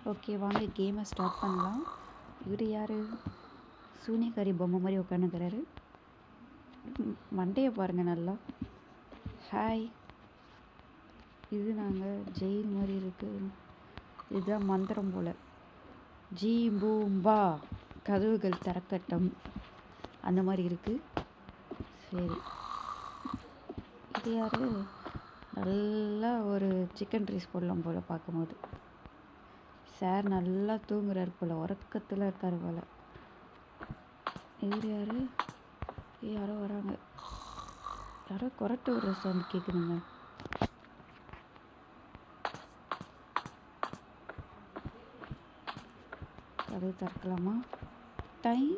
Okay, வாங்க கேமை start பண்ணலாம். இவர் யார்? சூனியக்காரி பொம்மை மாதிரி உட்காந்துக்கிறாரு. மண்டையை பாருங்கள் நல்லா. ஹாய். இது நாங்கள் ஜெயில் மாதிரி இருக்குது. இதுதான் மந்திரம் போல். ஜீ பூம்பா கதவுகள் திறக்கட்டும் அந்த மாதிரி இருக்குது. சரி, இது யார்? நல்லா ஒரு சிக்கன் ரைஸ் போடலாம் போல் பார்க்கும்போது. சார் நல்லா தூங்குறாரு போல், உறக்கத்தில் இருக்கார் போல். இவர் யார்? யாரோ வராங்க. யாரோ கொரட்டை விடுற சவுண்ட் கேட்குதுங்க. கதவு திறக்கலாமா? டைம்